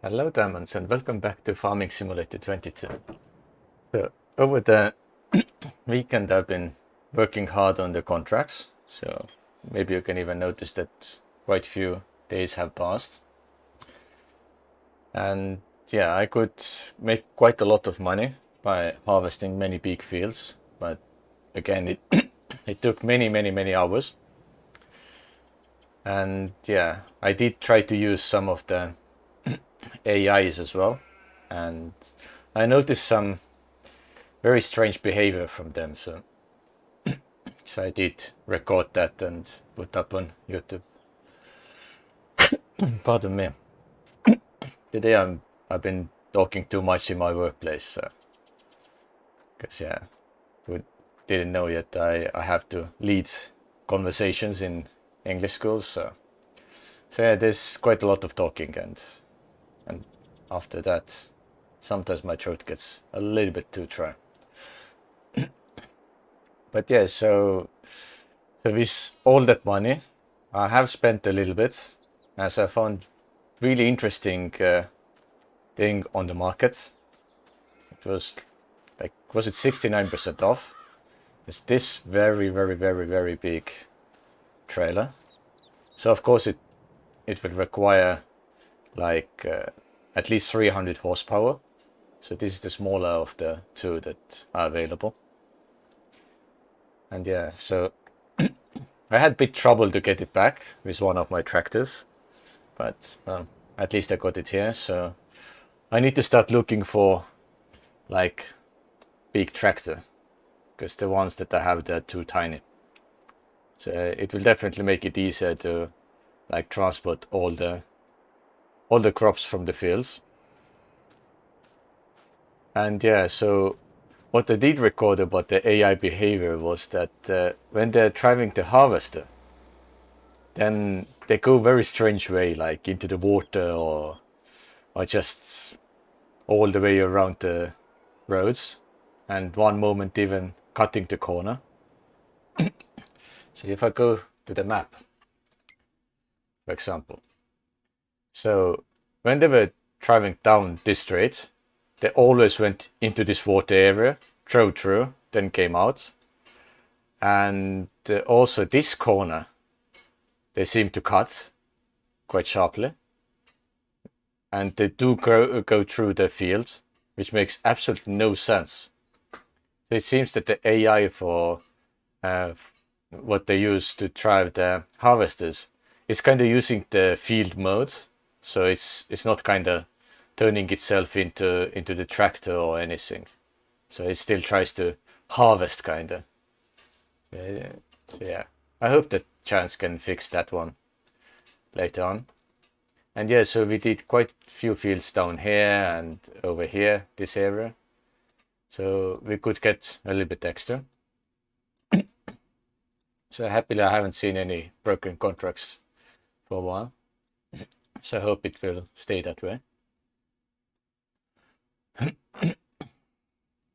Hello Diamonds and welcome back to Farming Simulator 22. So over the weekend I've been working hard on the contracts, so maybe you can even notice that quite few days have passed. And yeah, I could make quite a lot of money by harvesting many big fields, but again it took many hours. And yeah, I did try to use some of the AIs as well, and I noticed some very strange behavior from them, so I did record that and put up on YouTube. Pardon me. Today I've been talking too much in my workplace, so because yeah, who didn't know yet, I have to lead conversations in English schools, so yeah, there's quite a lot of talking, and after that sometimes my throat gets a little bit too dry. But yeah, so with all that money, I have spent a little bit, as I found really interesting thing on the market. It was like, was it 69% off? It's this very big trailer. So of course it will require like at least 300 horsepower. So this is the smaller of the two that are available. And yeah, so I had a bit trouble to get it back with one of my tractors, but well, at least I got it here. So I need to start looking for like big tractor, because the ones that I have, they're too tiny. So it will definitely make it easier to like transport all the crops from the fields. And yeah, so what I did record about the AI behavior was that when they're driving the harvester, then they go very strange way, like into the water or just all the way around the roads, and one moment even cutting the corner. So if I go to the map, for example, so when they were driving down this straight, they always went into this water area, drove through, then came out. And also this corner, they seem to cut quite sharply. And they do go through the field, which makes absolutely no sense. So it seems that the AI for what they use to drive the harvesters is kind of using the field mode. So it's not kind of turning itself into the tractor or anything. So it still tries to harvest kind of. So yeah, I hope that Chance can fix that one later on. And yeah, so we did quite a few fields down here and over here, this area. So we could get a little bit extra. So happily I haven't seen any broken contracts for a while. So I hope it will stay that way.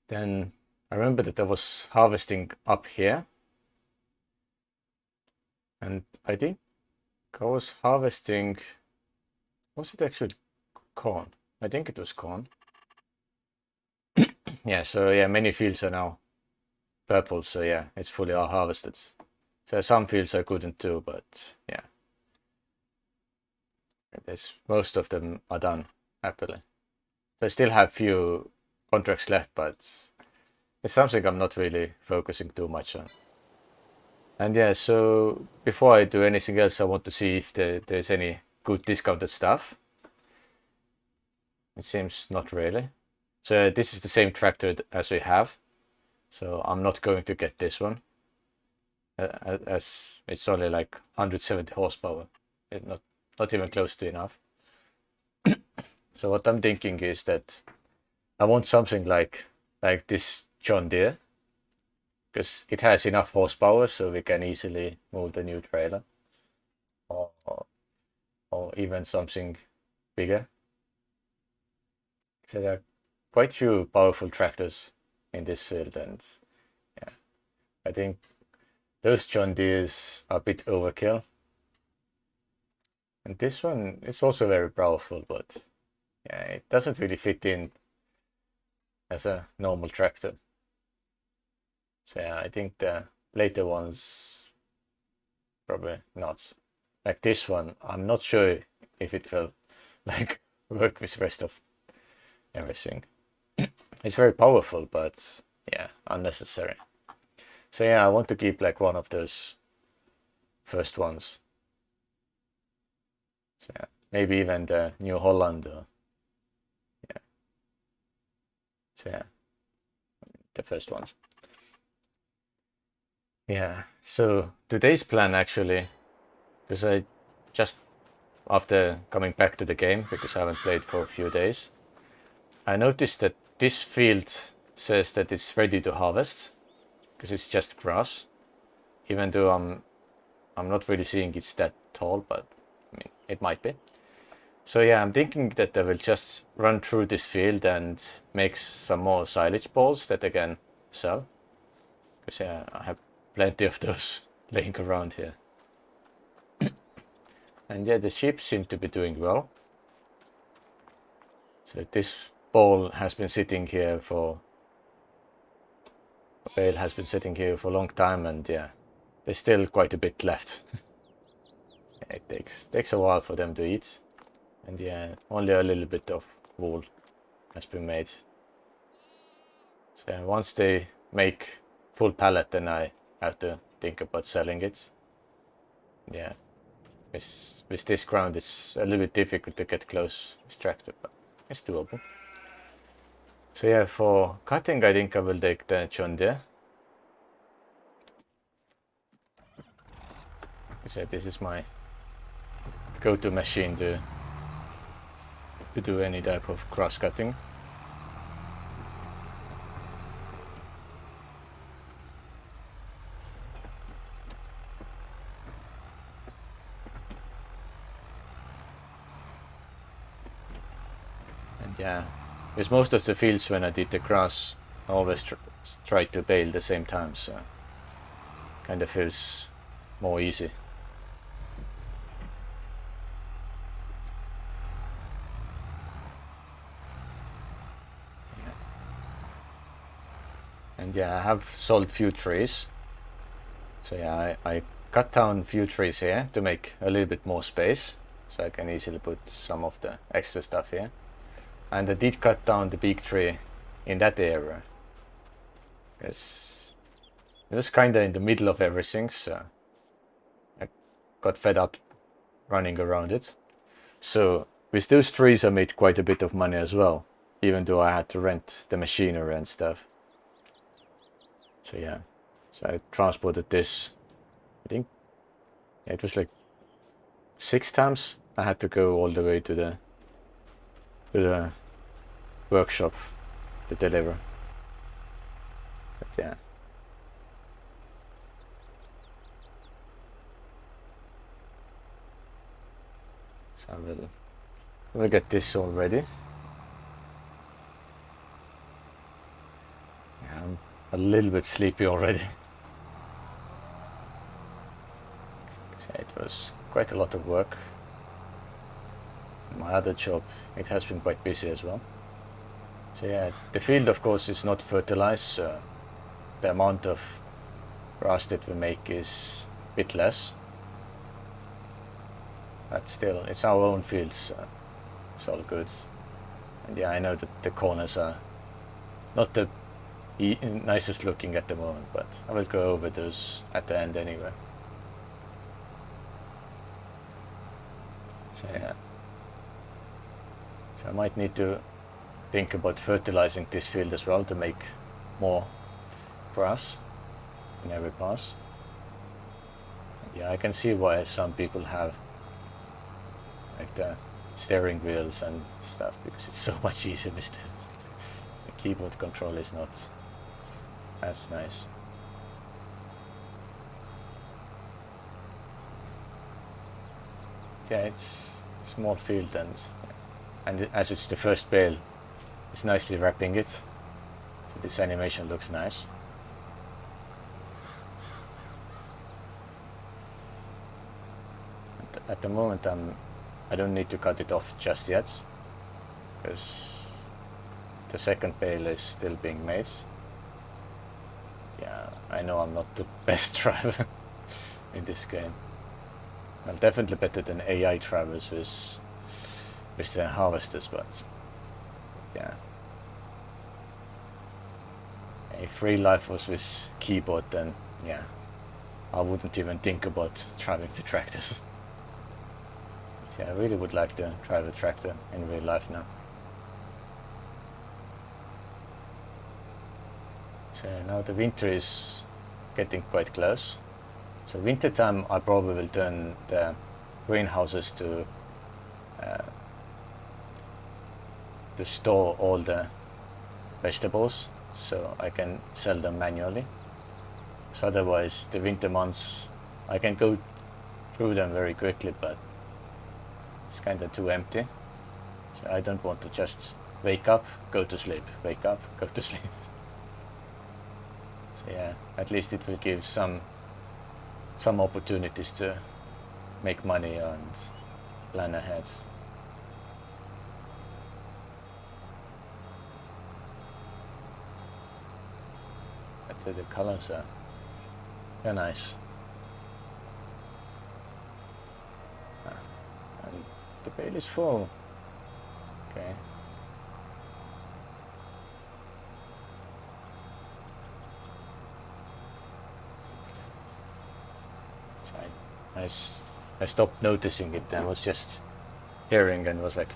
Then I remember that I was harvesting up here. And I think I was harvesting, was it actually corn? I think it was corn. Yeah, so yeah, many fields are now purple, so yeah, it's fully all harvested. So some fields I couldn't do, but yeah. Most of them are done, happily. So I still have few contracts left, but it's something I'm not really focusing too much on. And yeah, so before I do anything else, I want to see if there's any good discounted stuff. It seems not really. So this is the same tractor as we have. So I'm not going to get this one, as it's only like 170 horsepower. Not even close to enough. So what I'm thinking is that I want something like this John Deere, because it has enough horsepower so we can easily move the new trailer, or even something bigger. So there are quite few powerful tractors in this field, and yeah, I think those John Deeres are a bit overkill. And this one is also very powerful, but Yeah, it doesn't really fit in as a normal tractor. So yeah, I think the later ones probably not. Like this one, I'm not sure if it will like work with the rest of everything. It's very powerful, but yeah, unnecessary. So yeah, I want to keep like one of those first ones. So yeah, maybe even the New Holland. Yeah. So yeah, the first ones. Yeah. So today's plan actually, because I just after coming back to the game, because I haven't played for a few days, I noticed that this field says that it's ready to harvest because it's just grass, even though I'm not really seeing it's that tall, but I mean it might be. So yeah, I'm thinking that I will just run through this field and make some more silage balls that I can sell, because yeah, I have plenty of those laying around here. And yeah, the sheep seem to be doing well. So this bale has been sitting here for a long time, and yeah, there's still quite a bit left. It takes a while for them to eat, and yeah, only a little bit of wool has been made. So yeah, once they make full pallet, then I have to think about selling it. Yeah, with this ground, it's a little bit difficult to get close with tractor, but it's doable. So yeah, for cutting, I think I will take the John Deere. So this is my go-to machine to do any type of cross cutting. And yeah, with most of the fields when I did the grass, I always tried to bale the same time, so kind of feels more easy. Yeah. And yeah, I have sold few trees. So yeah, I cut down few trees here to make a little bit more space, so I can easily put some of the extra stuff here. And I did cut down the big tree in that area, because it was kind of in the middle of everything, so I got fed up running around it. So with those trees I made quite a bit of money as well, even though I had to rent the machinery and stuff. So yeah, so I transported this, I think it was like 6 times I had to go all the way to the workshop to deliver. But yeah. So we'll get this all ready. Yeah, I'm a little bit sleepy already. So it was quite a lot of work. My other job, it has been quite busy as well. So yeah, the field of course is not fertilized, so the amount of grass that we make is a bit less. But still, it's our own fields, so it's all good. And yeah, I know that the corners are not the nicest looking at the moment, but I will go over those at the end anyway. So yeah. So I might need to think about fertilizing this field as well to make more grass in every pass. And yeah, I can see why some people have like the steering wheels and stuff, because it's so much easier with this. The keyboard control is not as nice. Yeah, it's a small field, and as it's the first bale, it's nicely wrapping it, so this animation looks nice. At the moment I don't need to cut it off just yet, because the second bale is still being made. Yeah, I know I'm not the best driver in this game. I'm definitely better than AI drivers with the harvesters, but yeah. If real life was with keyboard, then yeah, I wouldn't even think about driving the tractors. But yeah, I really would like to drive a tractor in real life now. So now the winter is getting quite close. So winter time I probably will turn the greenhouses to store all the vegetables so I can sell them manually. Because otherwise the winter months I can go through them very quickly, but it's kind of too empty. So I don't want to just wake up, go to sleep, wake up, go to sleep. So yeah, at least it will give some opportunities to make money and plan ahead. But the colors are very nice. And the bale is full. Okay. So I stopped noticing it and was just hearing and was like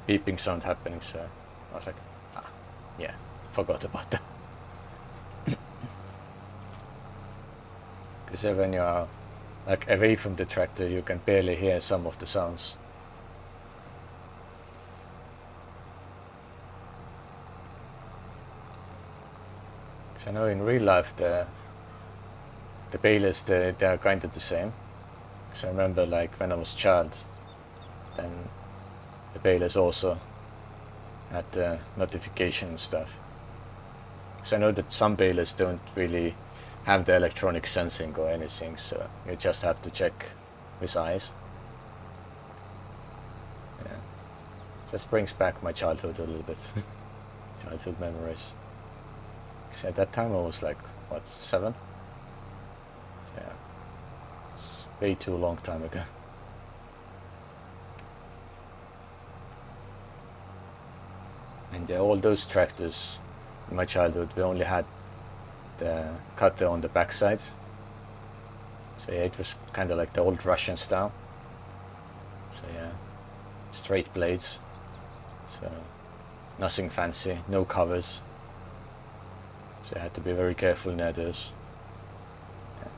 beeping sound happening, so I was like, yeah, forgot about that. Because when you are like away from the tractor, you can barely hear some of the sounds. Because I know in real life the balers they are kind of the same. Because I remember like when I was a child, then the balers also had the notification and stuff. Because I know that some balers don't really have the electronic sensing or anything, so you just have to check with eyes. Yeah, just brings back my childhood a little bit. Childhood memories. Because at that time I was like, what, 7? So yeah, it's way too long time ago. And yeah, all those tractors in my childhood, we only had the cutter on the back sides. So yeah, it was kind of like the old Russian style. So yeah, straight blades. So nothing fancy, no covers. So I had to be very careful near those. Yeah.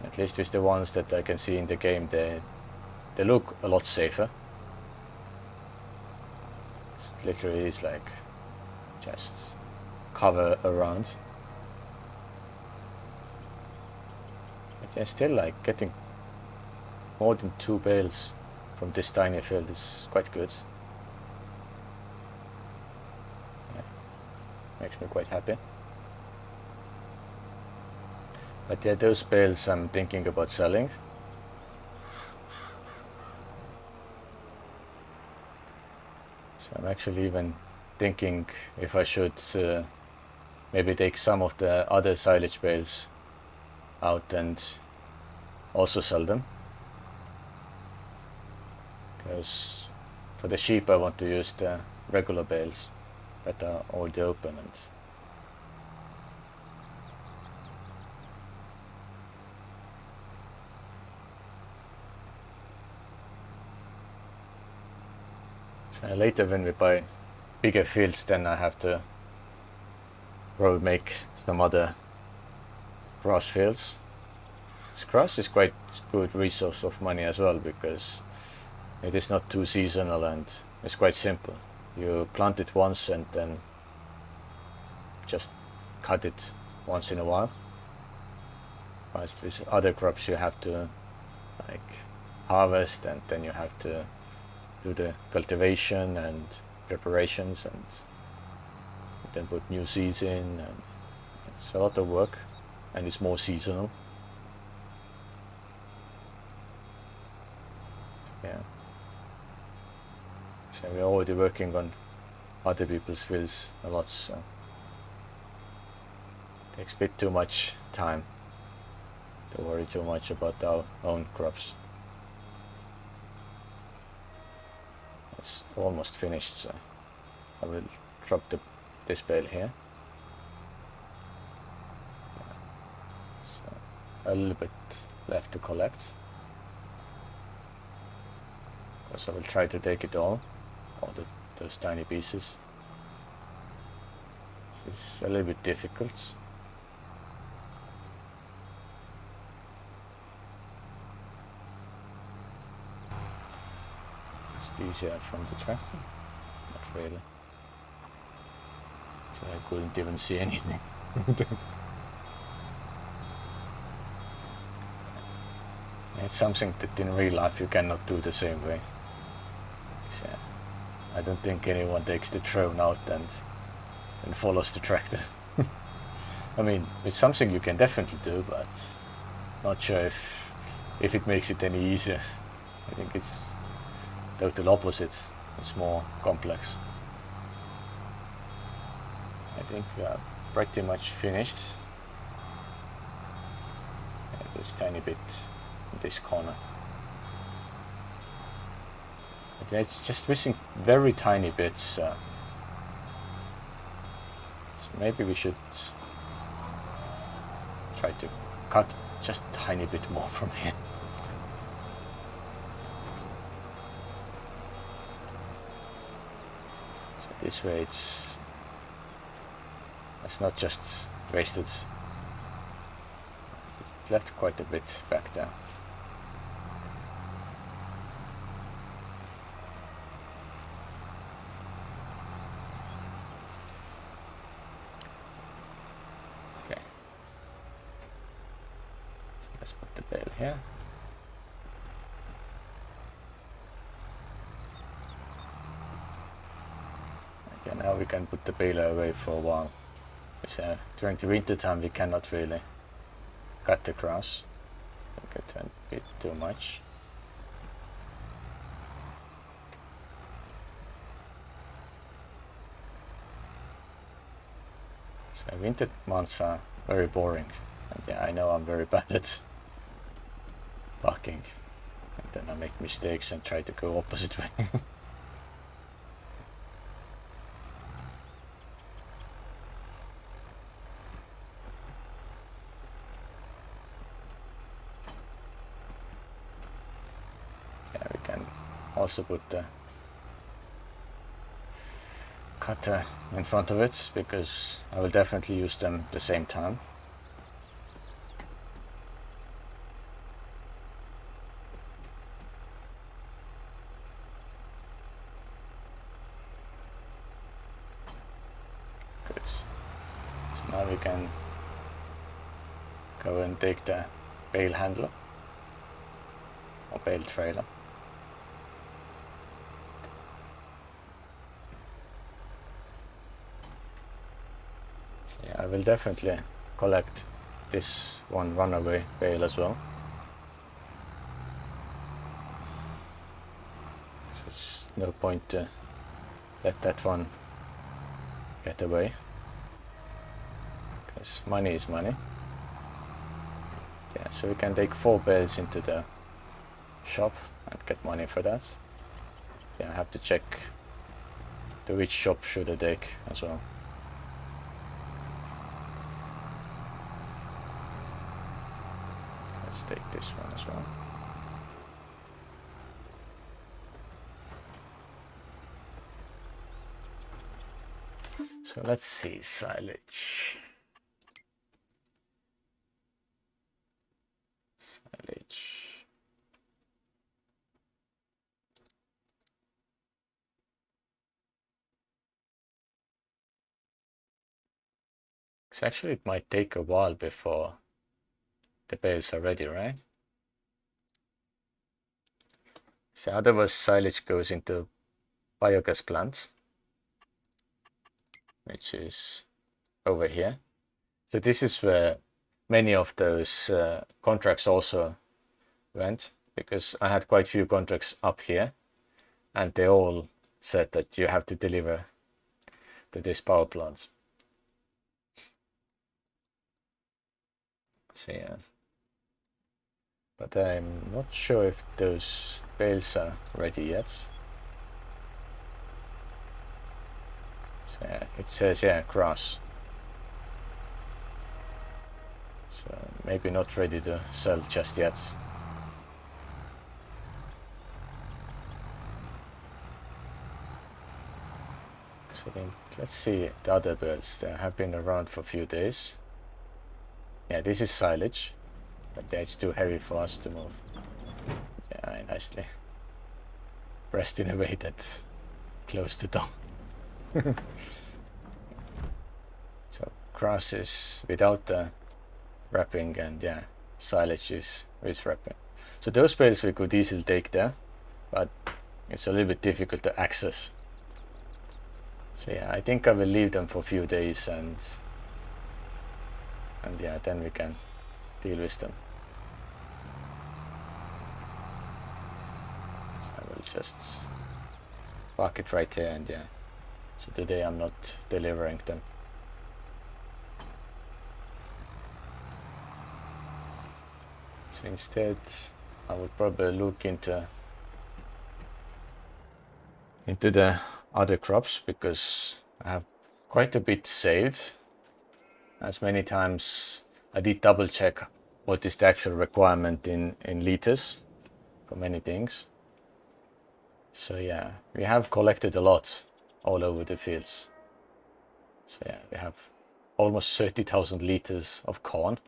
At least with the ones that I can see in the game, they look a lot safer. It literally is like just cover around. But yeah, still like getting more than 2 bales from this tiny field is quite good. Yeah, makes me quite happy. But yeah, those bales I'm thinking about selling. So I'm actually even thinking if I should maybe take some of the other silage bales out and also sell them. Because for the sheep I want to use the regular bales that are already open. And so later when we buy bigger fields, then I have to probably make some other grass fields. This grass is quite good resource of money as well, because it is not too seasonal and it's quite simple. You plant it once and then just cut it once in a while. Whilst with other crops you have to like harvest, and then you have to do the cultivation and preparations and then put new seeds in, and it's a lot of work and it's more seasonal. Yeah. So we're already working on other people's fields a lot, so it takes a bit too much time to worry too much about our own crops. It's almost finished, so I will drop this bale here. So a little bit left to collect, because I will try to take it all those tiny pieces. This is a little bit difficult. It's easier from the tractor? Not really. So I couldn't even see anything. It's something that in real life you cannot do the same way. So I don't think anyone takes the drone out and follows the tractor. I mean, it's something you can definitely do, but not sure if it makes it any easier. I think it's total opposite. It's more complex. I think we are pretty much finished. There's a tiny bit in this corner. But it's just missing very tiny bits. So maybe we should try to cut just a tiny bit more from here. So this way it's not just wasted. It left quite a bit back there. Okay. So let's put the bale here. Okay, now we can put the baler away for a while. So during the winter time we cannot really cut the grass. Get a bit too much. So winter months are very boring. And yeah, I know I'm very bad at packing. And then I make mistakes and try to go opposite way. Also put the cutter in front of it, because I will definitely use them at the same time. Good. So now we can go and take the bale handler or bale trailer. Yeah, I will definitely collect this one runaway bale as well. So it's no point to let that one get away, because money is money. Yeah, so we can take 4 bales into the shop and get money for that. Yeah, I have to check to which shop should I take as well. Let's take this one as well. So let's see, silage. So actually it might take a while before the bales are ready, right? So otherwise silage goes into biogas plant, which is over here. So this is where many of those contracts also went, because I had quite few contracts up here and they all said that you have to deliver to this power plant. So yeah, but I'm not sure if those bales are ready yet. So yeah, it says, yeah, grass. So maybe not ready to sell just yet. So then let's see the other birds. They have been around for a few days. Yeah, this is silage, but yeah, it's too heavy for us to move. Yeah, I nicely pressed in a way that's close to down. So grass is without the wrapping, and yeah, silage is with wrapping. So those bales we could easily take there, but it's a little bit difficult to access. So yeah, I think I will leave them for a few days, and yeah, then we can deal with them. So I will just park it right here, and yeah, so today I'm not delivering them. So instead I would probably look into the other crops, because I have quite a bit saved. As many times I did double check what is the actual requirement in liters for many things. So yeah, we have collected a lot all over the fields. So yeah, we have almost 30,000 liters of corn.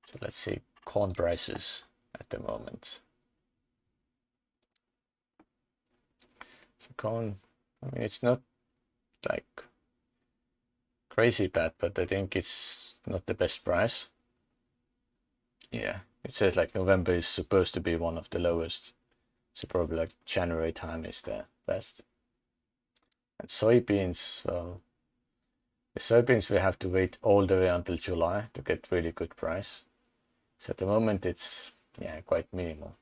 So let's see corn prices at the moment. So corn, I mean, it's not like crazy bad, but I think it's not the best price. Yeah, it says like November is supposed to be one of the lowest, so probably like January time is the best. And soybeans, well, the soybeans we have to wait all the way until July to get really good price. So at the moment it's, yeah, quite minimal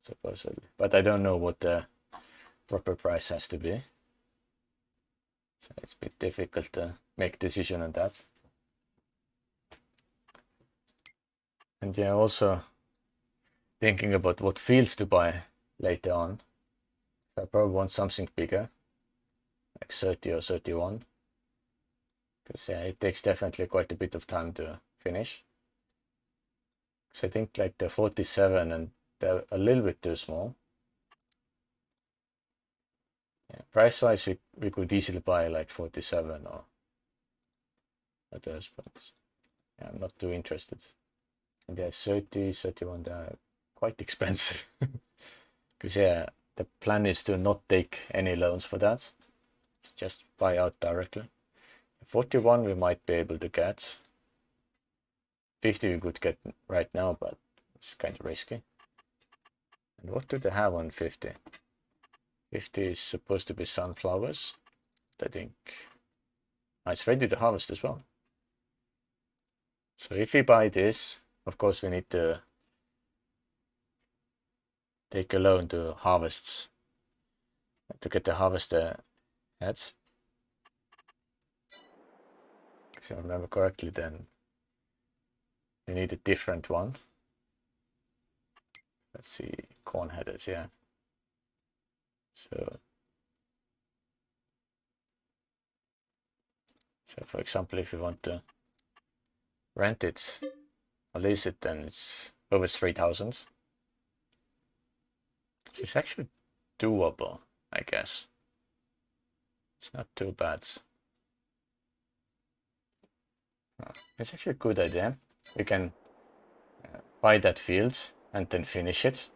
supposedly, but I don't know what the proper price has to be. So it's a bit difficult to make decision on that. And yeah, also thinking about what fields to buy later on. So I probably want something bigger, like 30 or 31. Because yeah, it takes definitely quite a bit of time to finish. So I think like the 47 and they're a little bit too small. Yeah, price wise we could easily buy like 47 or those, but yeah, I'm not too interested. And yeah, 30, 31, they're quite expensive. Because yeah, the plan is to not take any loans for that. Just buy out directly. 41 we might be able to get. 50 we could get right now, but it's kind of risky. And what do they have on 50? 50 is supposed to be sunflowers. I think it's ready to harvest as well. So if we buy this, of course we need to take a loan to harvest, to get the harvester heads. If I remember correctly, then we need a different one. Let's see, corn headers, yeah. So for example, if you want to rent it or lease it, then it's over 3,000. It's actually doable, I guess. It's not too bad. It's actually a good idea. We can buy that field and then finish it.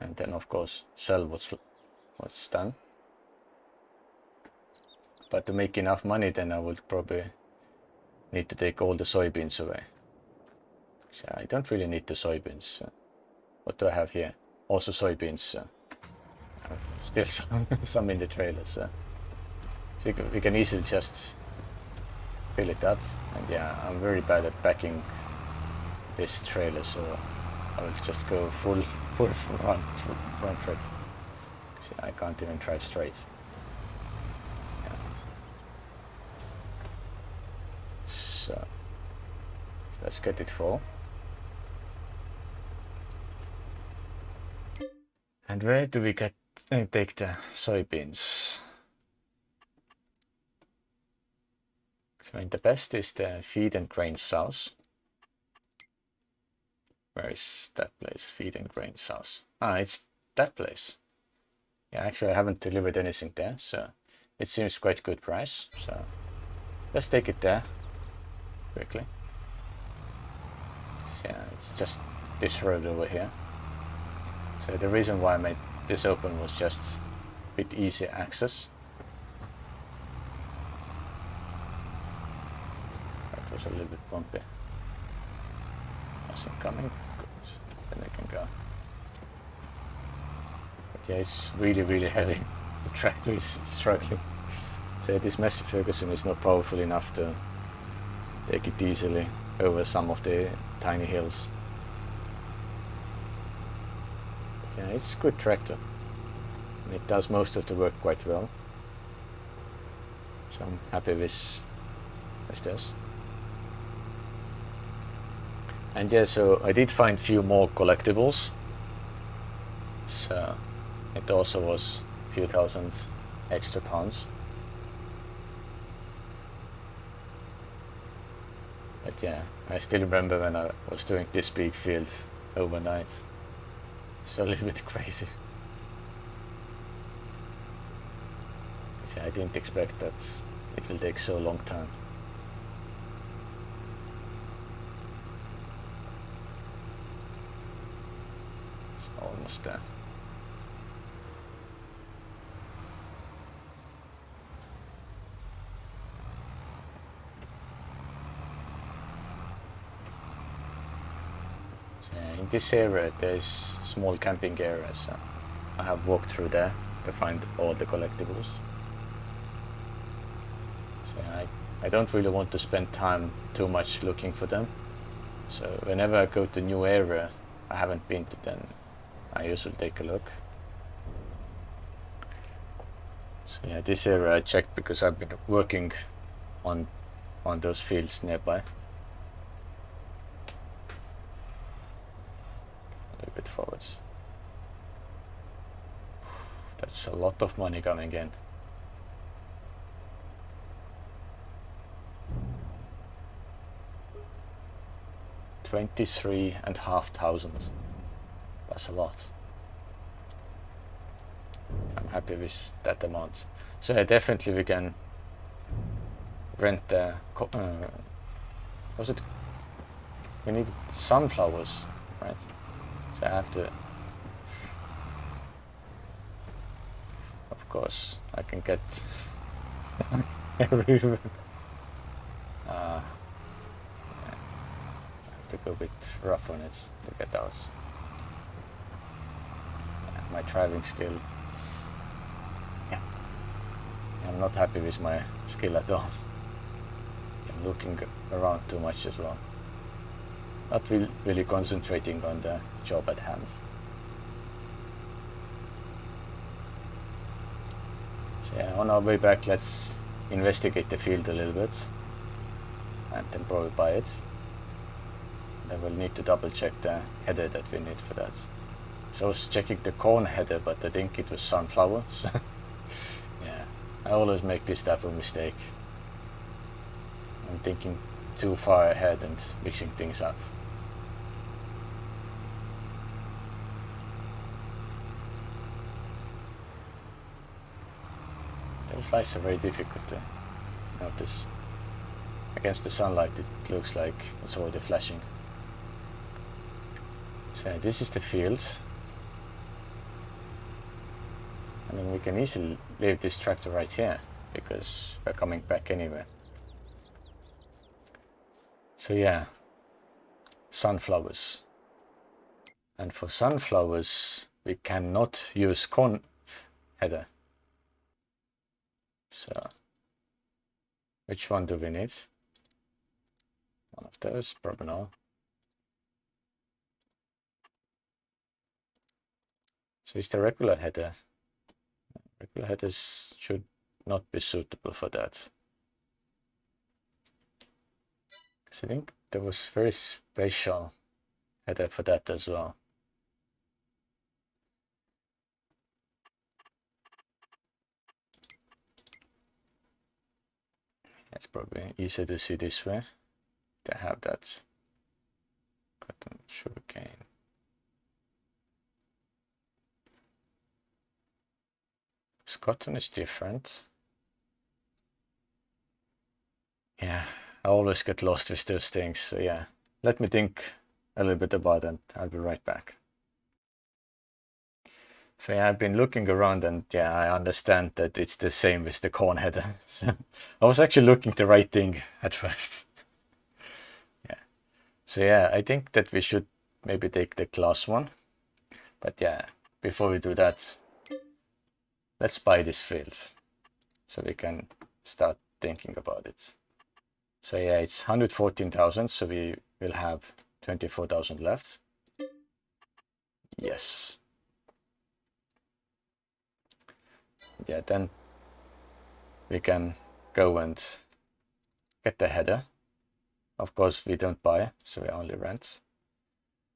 And then of course sell what's done. But to make enough money, then I would probably need to take all the soybeans away. So I don't really need the soybeans. What do I have here? Also soybeans. I have still some in the trailers. So we can easily just fill it up. And yeah, I'm very bad at packing this trailer, so I will just go full run trip. See, I can't even drive straight. Yeah. So let's get it full. And where do we take the soybeans? I mean, the best is the feed and grain south. Where is that place? Feed and grain south. Ah, it's that place. Yeah, actually I haven't delivered anything there, so it seems quite good price. So let's take it there quickly. So, yeah, it's just this road over here. So the reason why I made this open was just a bit easier access. That was a little bit bumpy. Nothing coming. Good. Then I can go. But yeah, it's really heavy. The tractor is struggling. So this massive Ferguson is not powerful enough to take it easily over some of the tiny hills. But yeah, it's a good tractor. And it does most of the work quite well. So I'm happy with this. And yeah, so I did find a few more collectibles. So it also was a few thousand extra pounds. But yeah, I still remember when I was doing this big field overnight. It's a little bit crazy. But yeah, I didn't expect that it will take so long time. It's almost there. In this area there's small camping areas, so I have walked through there to find all the collectibles. So I don't really want to spend time too much looking for them, so whenever I go to a new area I haven't been to, then I usually take a look. So yeah, this area I checked because I've been working on those fields nearby. A little bit forwards. That's a lot of money coming in. $23,500. That's a lot. I'm happy with that amount. So yeah, definitely we can rent the was it, we need sunflowers, right? So I have to, of course I can get stuck everywhere. Yeah. I have to go a bit rough on it to get out. Yeah, my driving skill, yeah, I'm not happy with my skill at all. I'm looking around too much as well. Not really concentrating on the job at hand. So yeah, on our way back, let's investigate the field a little bit and then probably buy it. Then we'll need to double check the header that we need for that. So I was checking the corn header, but I think it was sunflower. So yeah, I always make this type of mistake. I'm thinking too far ahead and mixing things up. Those lights are very difficult to notice. Against the sunlight it looks like it's already flashing. So this is the field. I mean, we can easily leave this tractor right here because we're coming back anyway. So yeah, sunflowers. And for sunflowers we cannot use corn header. So which one do we need? One of those, probably not. So is the regular header? Regular headers should not be suitable for that. Because I think there was very special header for that as well. It's probably easier to see this way. They have that cotton sugarcane. Cotton is different. Yeah, I always get lost with those things. So yeah, let me think a little bit about it. I'll be right back. So yeah, I've been looking around and yeah, I understand that it's the same with the corn header. So I was actually looking the right thing at first. Yeah. So yeah, I think that we should maybe take the class one. But yeah, before we do that, let's buy these fields so we can start thinking about it. So yeah, it's 114,000, so we will have 24,000 left. Yes. Yeah, then we can go and get the header. Of course, we don't buy, so we only rent.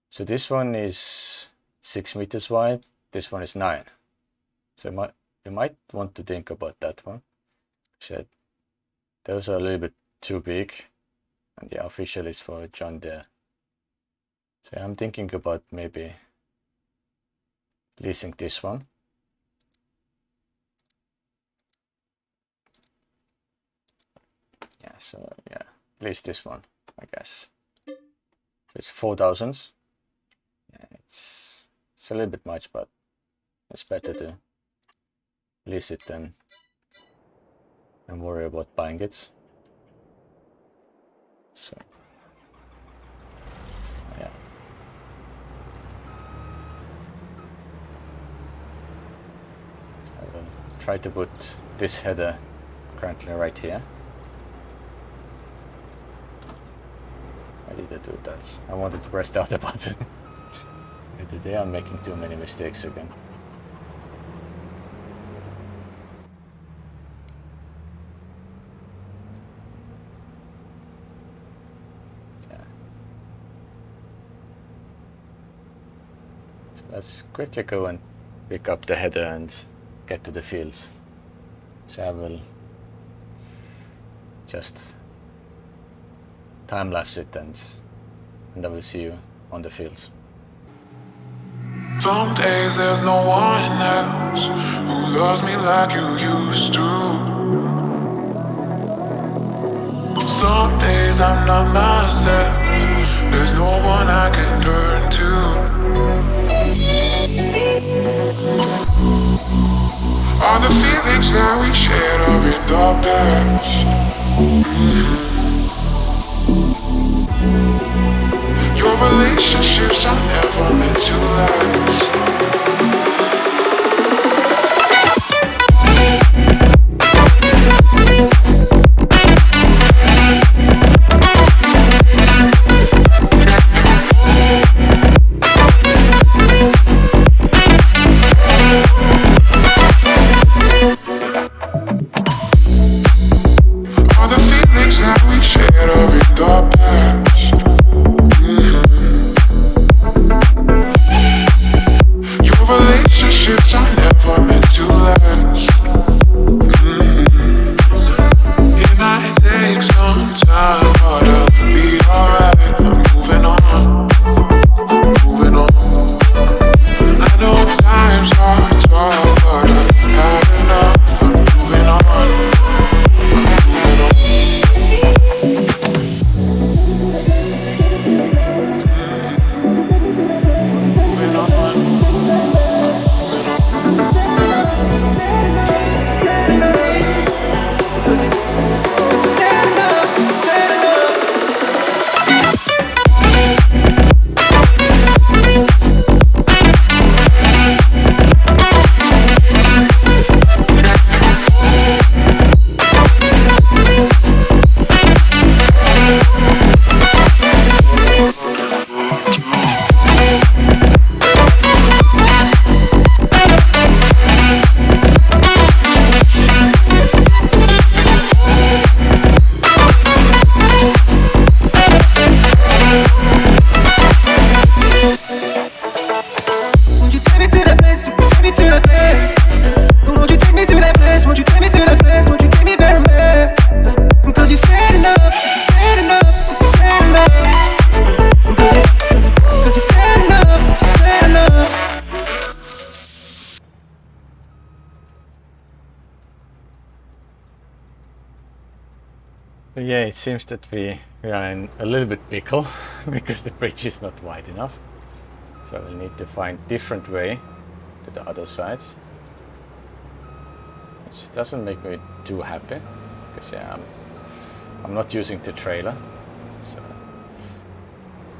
So this one is 6 meters wide, this one is 9. So you might want to think about that one. So those are a little bit too big, and the official is for John Deere. So I'm thinking about maybe leasing this one. Yeah, so yeah, lease this one, I guess. So it's 4,000. Yeah, it's a little bit much, but it's better to lease it than worry about buying it. So yeah. So I will try to put this header currently right here. Why did I do that? I wanted to press the other button. Today I'm making too many mistakes again. Let's quickly go and pick up the header and get to the fields. So I will just time-lapse it and I will see you on the fields. Some days there's no one else who loves me like you used to. Some days I'm not myself, there's no one I can turn to. All the feelings that we shared are in the past. Your relationships are never meant to last. Your Won't you take me to that place? Won't you take me there, man? Because you said enough, said enough, you said enough. Because you said enough, you said enough. So yeah, it seems that we are in a little bit pickle because the bridge is not wide enough. So we'll need to find different way to the other sides. Which doesn't make me too happy because yeah, I'm not using the trailer. So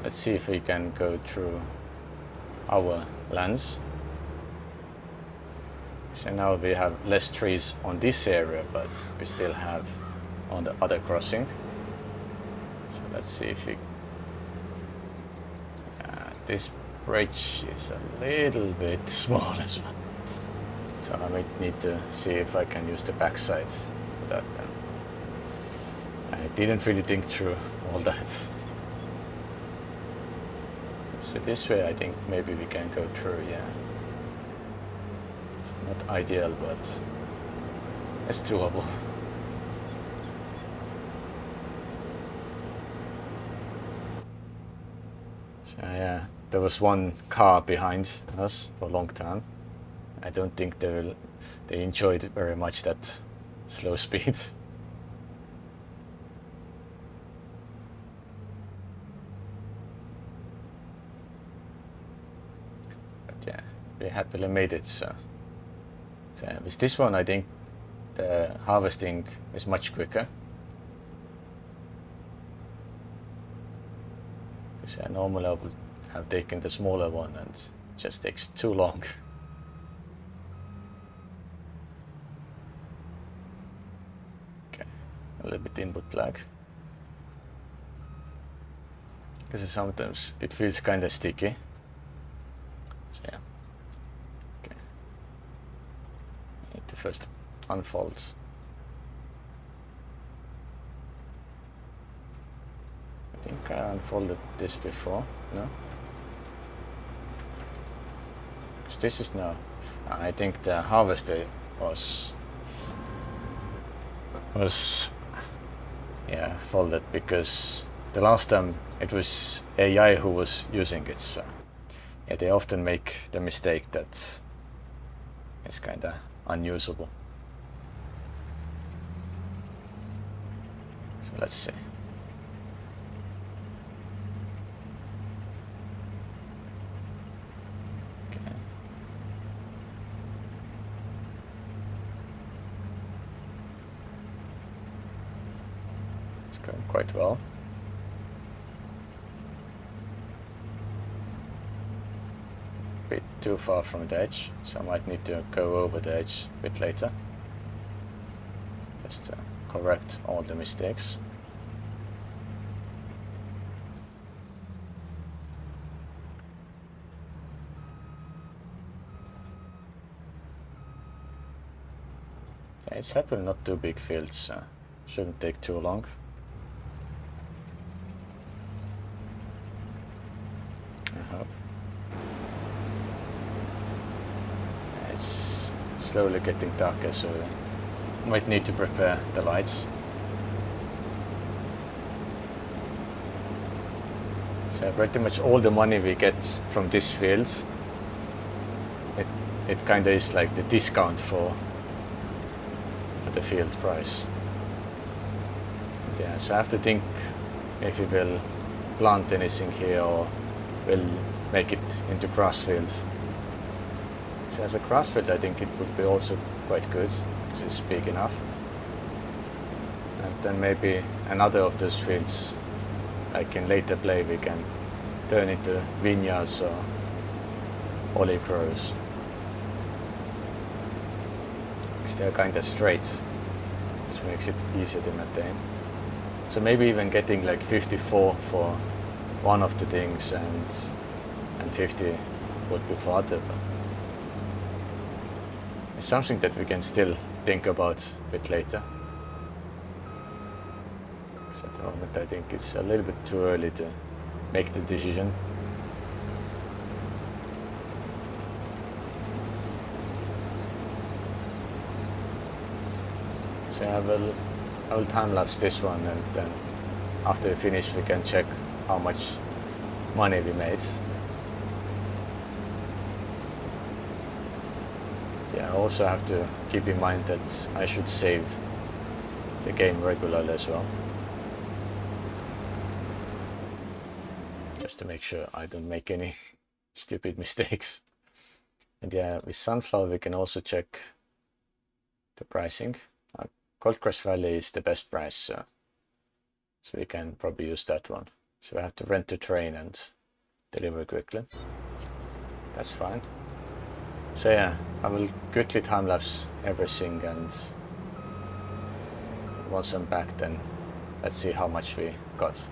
let's see if we can go through our lands. So now we have less trees on this area, but we still have on the other crossing. So let's see if we... this bridge is a little bit small as well. So I might need to see if I can use the backside for that then. I didn't really think through all that. So this way I think maybe we can go through, yeah. It's not ideal, but it's doable. So yeah, there was one car behind us for a long time. I don't think they enjoyed very much that slow speed. But yeah, we happily made it. So with this one, I think the harvesting is much quicker. Because normally I would have taken the smaller one and it just takes too long. Okay, a little bit input lag. Because sometimes it feels kind of sticky. So yeah. Okay. Need to first unfold. I think I unfolded this before, no? Because this is now... I think the harvester was yeah, folded because the last time it was AI who was using it, so yeah, they often make the mistake that it's kinda unusable. So let's see. Going quite well. Bit too far from the edge, so I might need to go over the edge a bit later. Just to correct all the mistakes. Yeah, it's happily not too big fields, so shouldn't take too long. It's slowly getting darker, so might need to prepare the lights. So pretty much all the money we get from this field, it kind of is like the discount for the field price. And yeah, so I have to think if we will plant anything here or will make it into grass fields. So as a grass field, I think it would be also quite good because it's big enough. And then maybe another of those fields, like in later play, we can turn into vineyards or olive groves. Because they're kind of straight, which makes it easier to maintain. So maybe even getting like 54 for one of the things and 50 would be for other. But it's something that we can still think about a bit later. So at the moment I think it's a little bit too early to make the decision. So I will time lapse this one, and then after we finish we can check how much money we made. Yeah, I also have to keep in mind that I should save the game regularly as well, just to make sure I don't make any stupid mistakes. And yeah, with Sunflower we can also check the pricing. Goldcrest Valley is the best price, so we can probably use that one. So I have to rent the train and deliver quickly. That's fine. So yeah, I will quickly time-lapse everything, and once I'm back then let's see how much we got.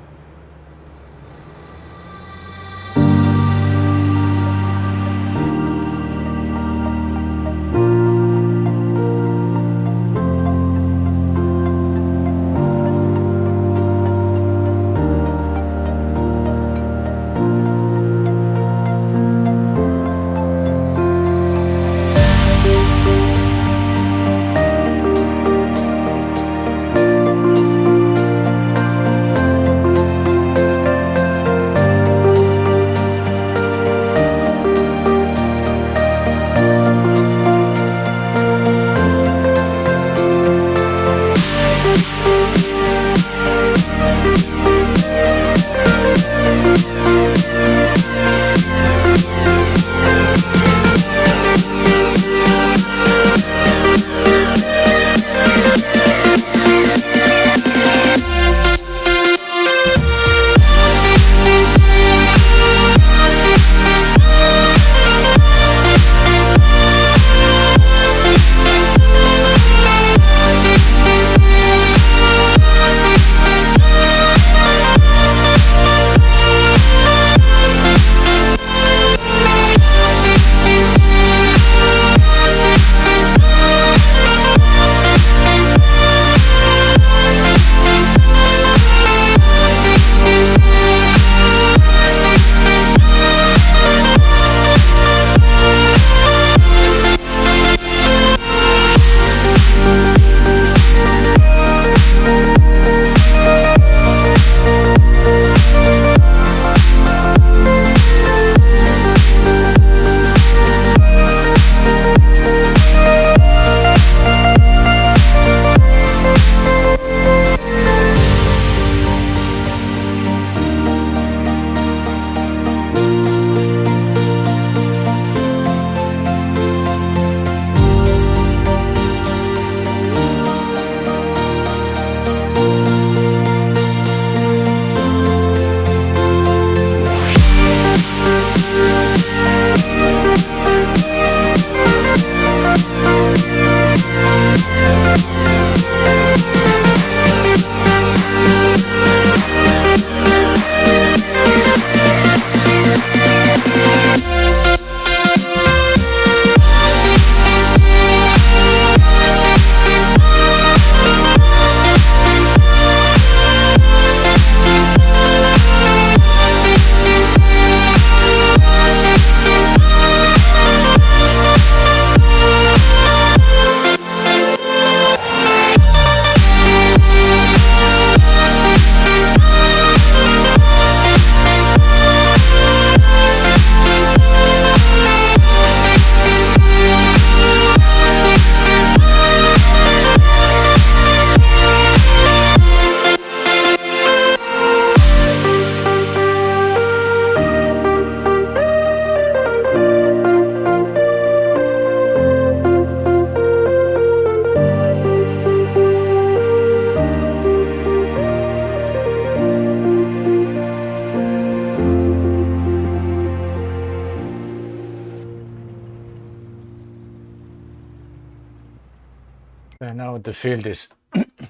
Now the field is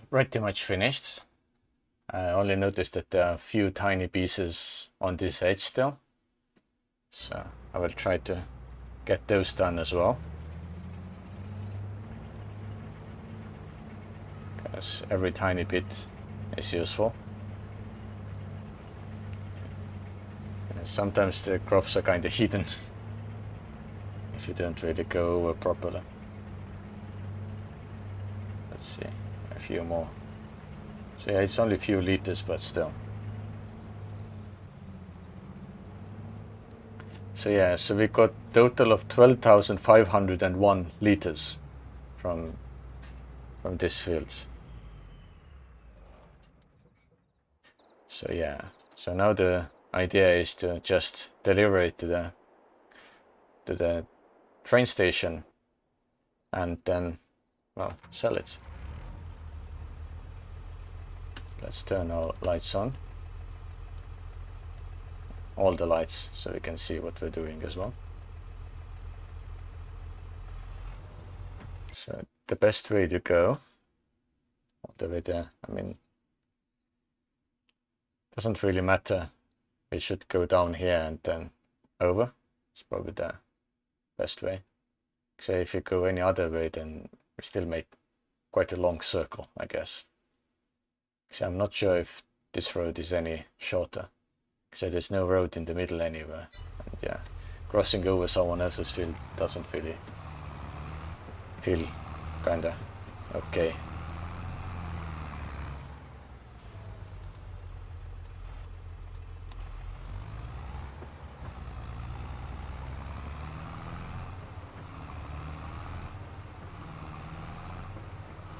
pretty much finished. I only noticed that there are a few tiny pieces on this edge still, so I will try to get those done as well, because every tiny bit is useful. And sometimes the crops are kind of hidden if you don't really go over properly. Let's see, few more. So yeah, it's only a few liters, but still. So yeah, so we got total of 12,501 liters from this field. So yeah, so now the idea is to just deliver it to the train station and then, well, sell it. Let's turn our lights on. All the lights, so we can see what we're doing as well. So the best way to go, all the way there, I mean, doesn't really matter. We should go down here and then over. It's probably the best way. So if you go any other way, then we still make quite a long circle, I guess. So I'm not sure if this road is any shorter. So there's no road in the middle anywhere. And yeah, crossing over someone else's field doesn't really feel kinda okay.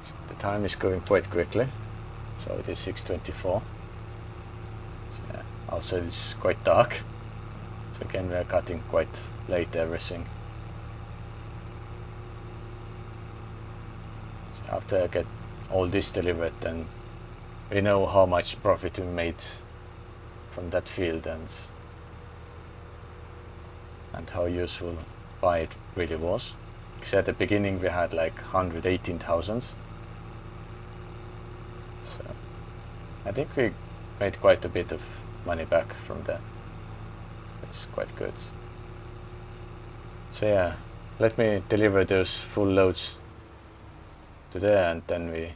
So the time is going quite quickly. So it is 6:24. So yeah, outside it's quite dark. So again, we are cutting quite late everything. So after I get all this delivered, then we know how much profit we made from that field and how useful buy it really was. Because at the beginning we had like 118,000. So I think we made quite a bit of money back from there. It's quite good. So yeah, let me deliver those full loads to there and then we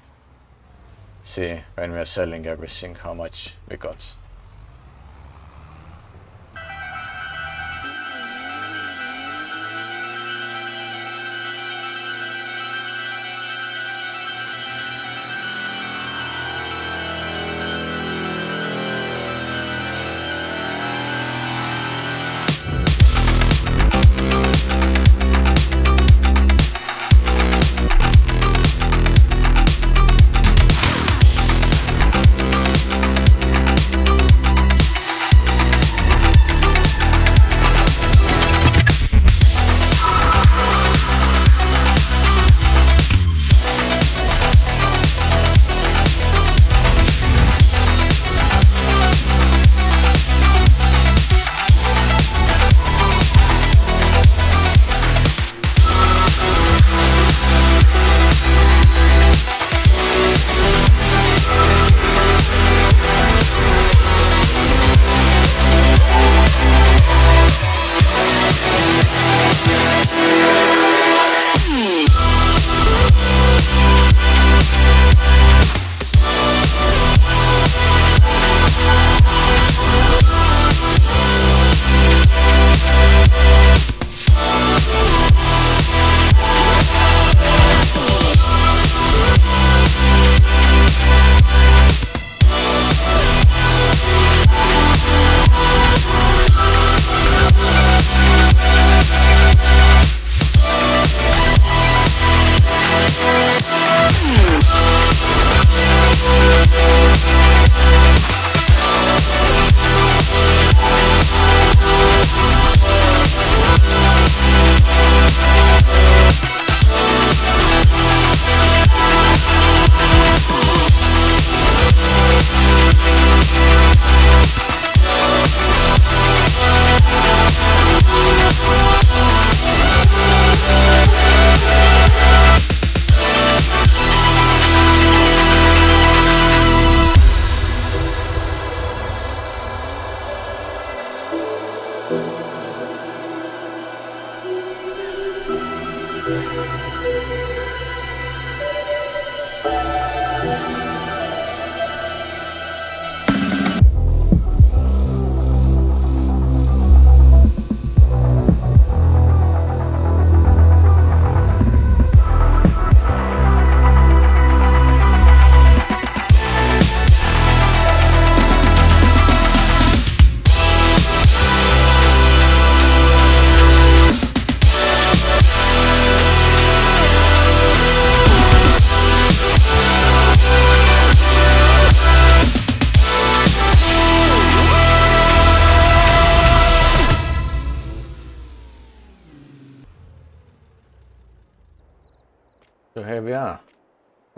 see when we are selling everything how much we got.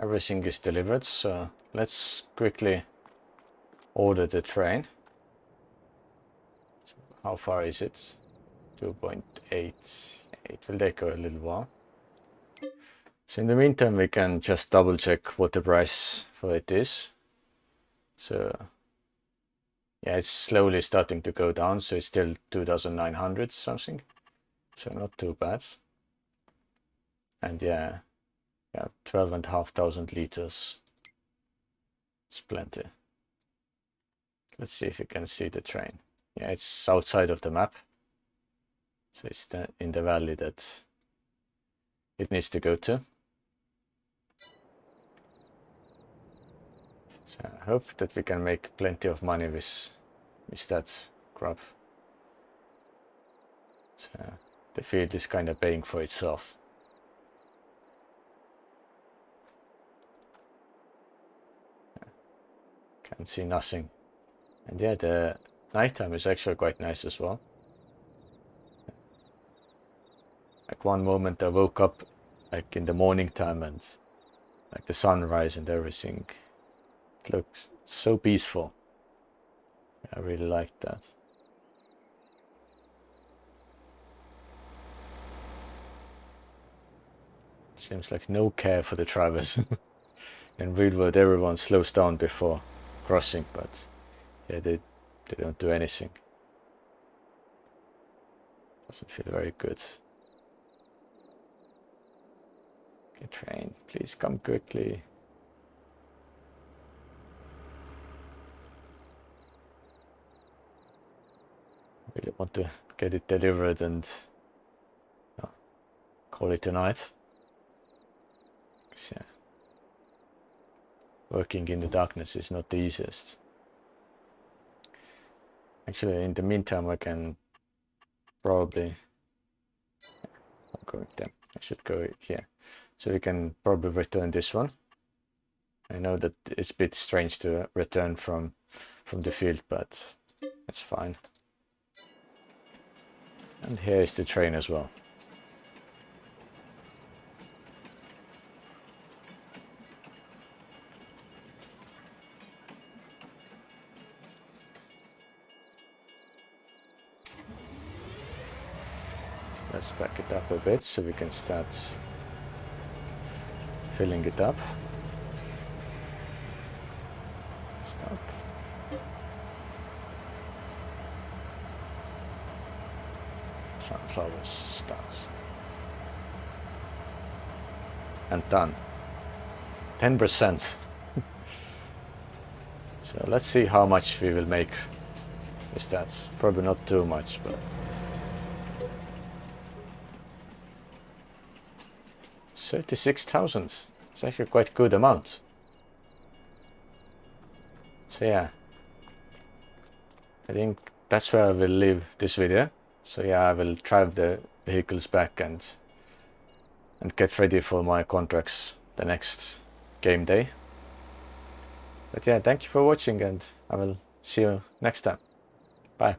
everything is delivered, so let's quickly order the train. So how far is it? 2.8. It will take a little while. So in the meantime we can just double check what the price for it is. So yeah, it's slowly starting to go down, so it's still 2,900 something, so not too bad. And yeah, 12,500 liters. It's plenty. Let's see if you can see the train. Yeah, it's outside of the map, so it's in the valley that it needs to go to. So I hope that we can make plenty of money with that crop. So the field is kind of paying for itself. Can't see nothing. And yeah, the nighttime is actually quite nice as well. Like one moment I woke up like in the morning time and like the sunrise and everything. It looks so peaceful. I really liked that. Seems like no care for the drivers. In real world everyone slows down before crossing, but yeah, they don't do anything. Doesn't feel very good. Okay, train, please come quickly. Really want to get it delivered and call it a night. Yeah, working in the darkness is not the easiest. Actually, in the meantime, I can probably... I'm going there. I should go here. So we can probably return this one. I know that it's a bit strange to return from the field, but it's fine. And here is the train as well. Let's back it up a bit so we can start filling it up. Stop. Sunflowers starts. And done. 10%. So let's see how much we will make with that. Probably not too much, but 36,000. It's actually quite a good amount. So yeah, I think that's where I will leave this video. So yeah, I will drive the vehicles back and get ready for my contracts the next game day. But yeah, thank you for watching and I will see you next time. Bye.